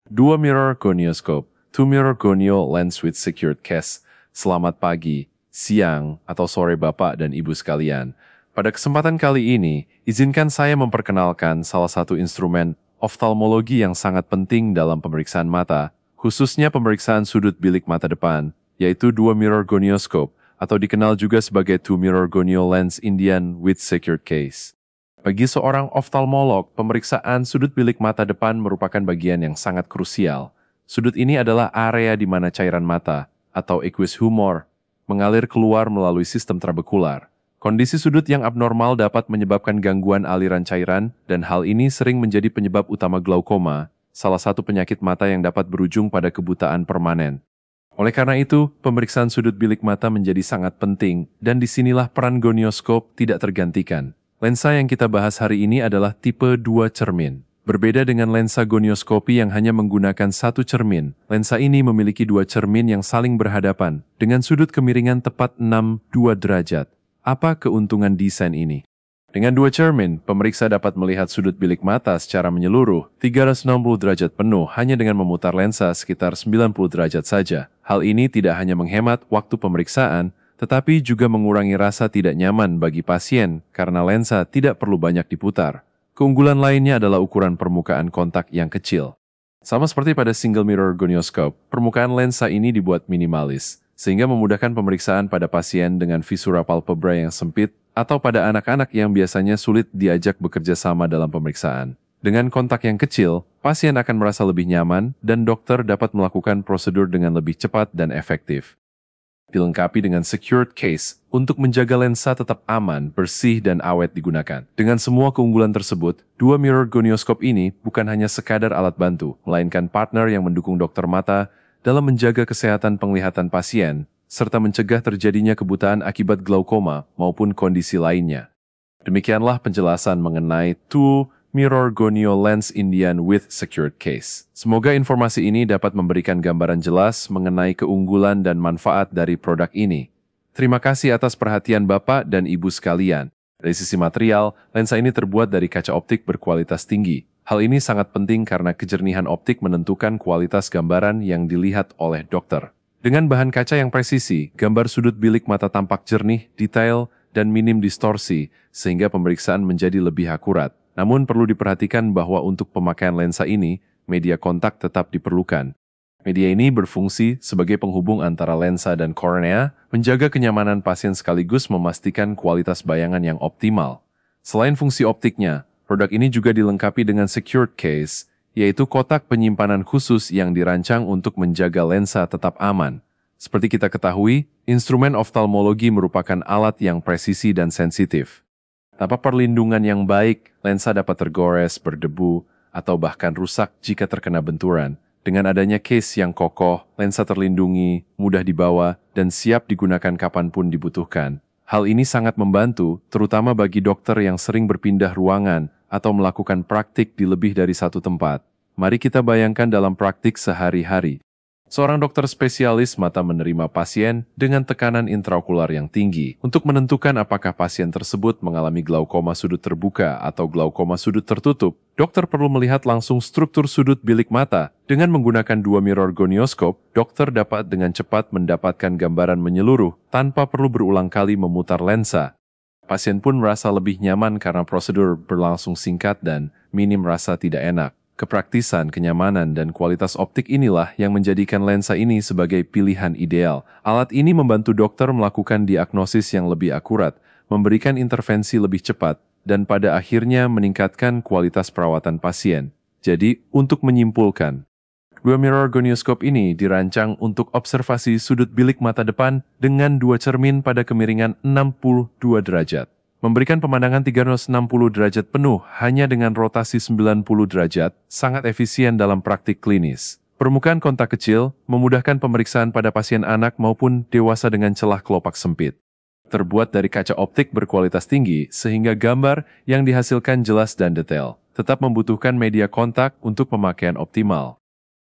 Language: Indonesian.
Dual Mirror Gonioscope, Two Mirror Gonio Lens with Secured Case. Selamat pagi, siang, atau sore Bapak dan Ibu sekalian. Pada kesempatan kali ini, izinkan saya memperkenalkan salah satu instrumen oftalmologi yang sangat penting dalam pemeriksaan mata, khususnya pemeriksaan sudut bilik mata depan, yaitu Dual Mirror Gonioscope, atau dikenal juga sebagai Two Mirror Gonio Lens Indian with Secured Case. Bagi seorang oftalmolog, pemeriksaan sudut bilik mata depan merupakan bagian yang sangat krusial. Sudut ini adalah area di mana cairan mata, atau aqueous humor, mengalir keluar melalui sistem trabekular. Kondisi sudut yang abnormal dapat menyebabkan gangguan aliran cairan, dan hal ini sering menjadi penyebab utama glaukoma, salah satu penyakit mata yang dapat berujung pada kebutaan permanen. Oleh karena itu, pemeriksaan sudut bilik mata menjadi sangat penting, dan disinilah peran gonioskop tidak tergantikan. Lensa yang kita bahas hari ini adalah tipe 2 cermin. Berbeda dengan lensa gonioskopi yang hanya menggunakan satu cermin, lensa ini memiliki dua cermin yang saling berhadapan, dengan sudut kemiringan tepat 62 derajat. Apa keuntungan desain ini? Dengan dua cermin, pemeriksa dapat melihat sudut bilik mata secara menyeluruh 360 derajat penuh hanya dengan memutar lensa sekitar 90 derajat saja. Hal ini tidak hanya menghemat waktu pemeriksaan, tetapi juga mengurangi rasa tidak nyaman bagi pasien karena lensa tidak perlu banyak diputar. Keunggulan lainnya adalah ukuran permukaan kontak yang kecil. Sama seperti pada single mirror gonioscope, permukaan lensa ini dibuat minimalis, sehingga memudahkan pemeriksaan pada pasien dengan visura palpebra yang sempit atau pada anak-anak yang biasanya sulit diajak bekerja sama dalam pemeriksaan. Dengan kontak yang kecil, pasien akan merasa lebih nyaman dan dokter dapat melakukan prosedur dengan lebih cepat dan efektif. Dilengkapi dengan secured case untuk menjaga lensa tetap aman, bersih, dan awet digunakan. Dengan semua keunggulan tersebut, dua mirror gonioscope ini bukan hanya sekadar alat bantu, melainkan partner yang mendukung dokter mata dalam menjaga kesehatan penglihatan pasien, serta mencegah terjadinya kebutaan akibat glaukoma maupun kondisi lainnya. Demikianlah penjelasan mengenai Two Mirror Gonio Lens Indian with Secured Case. Semoga informasi ini dapat memberikan gambaran jelas mengenai keunggulan dan manfaat dari produk ini. Terima kasih atas perhatian Bapak dan Ibu sekalian. Dari sisi material, lensa ini terbuat dari kaca optik berkualitas tinggi. Hal ini sangat penting karena kejernihan optik menentukan kualitas gambaran yang dilihat oleh dokter. Dengan bahan kaca yang presisi, gambar sudut bilik mata tampak jernih, detail, dan minim distorsi, sehingga pemeriksaan menjadi lebih akurat. Namun perlu diperhatikan bahwa untuk pemakaian lensa ini, media kontak tetap diperlukan. Media ini berfungsi sebagai penghubung antara lensa dan kornea, menjaga kenyamanan pasien sekaligus memastikan kualitas bayangan yang optimal. Selain fungsi optiknya, produk ini juga dilengkapi dengan secured case, yaitu kotak penyimpanan khusus yang dirancang untuk menjaga lensa tetap aman. Seperti kita ketahui, instrumen oftalmologi merupakan alat yang presisi dan sensitif. Tanpa perlindungan yang baik, lensa dapat tergores, berdebu, atau bahkan rusak jika terkena benturan. Dengan adanya case yang kokoh, lensa terlindungi, mudah dibawa, dan siap digunakan kapanpun dibutuhkan. Hal ini sangat membantu, terutama bagi dokter yang sering berpindah ruangan atau melakukan praktik di lebih dari satu tempat. Mari kita bayangkan dalam praktik sehari-hari. Seorang dokter spesialis mata menerima pasien dengan tekanan intraokular yang tinggi untuk menentukan apakah pasien tersebut mengalami glaukoma sudut terbuka atau glaukoma sudut tertutup. Dokter perlu melihat langsung struktur sudut bilik mata. Dengan menggunakan dua mirror gonioscope, dokter dapat dengan cepat mendapatkan gambaran menyeluruh tanpa perlu berulang kali memutar lensa. Pasien pun merasa lebih nyaman karena prosedur berlangsung singkat dan minim rasa tidak enak. Kepraktisan, kenyamanan, dan kualitas optik inilah yang menjadikan lensa ini sebagai pilihan ideal. Alat ini membantu dokter melakukan diagnosis yang lebih akurat, memberikan intervensi lebih cepat, dan pada akhirnya meningkatkan kualitas perawatan pasien. Jadi, untuk menyimpulkan, dua mirror gonioscope ini dirancang untuk observasi sudut bilik mata depan dengan dua cermin pada kemiringan 62 derajat. Memberikan pemandangan 360 derajat penuh hanya dengan rotasi 90 derajat, sangat efisien dalam praktik klinis. Permukaan kontak kecil memudahkan pemeriksaan pada pasien anak maupun dewasa dengan celah kelopak sempit. Terbuat dari kaca optik berkualitas tinggi sehingga gambar yang dihasilkan jelas dan detail. Tetap membutuhkan media kontak untuk pemakaian optimal.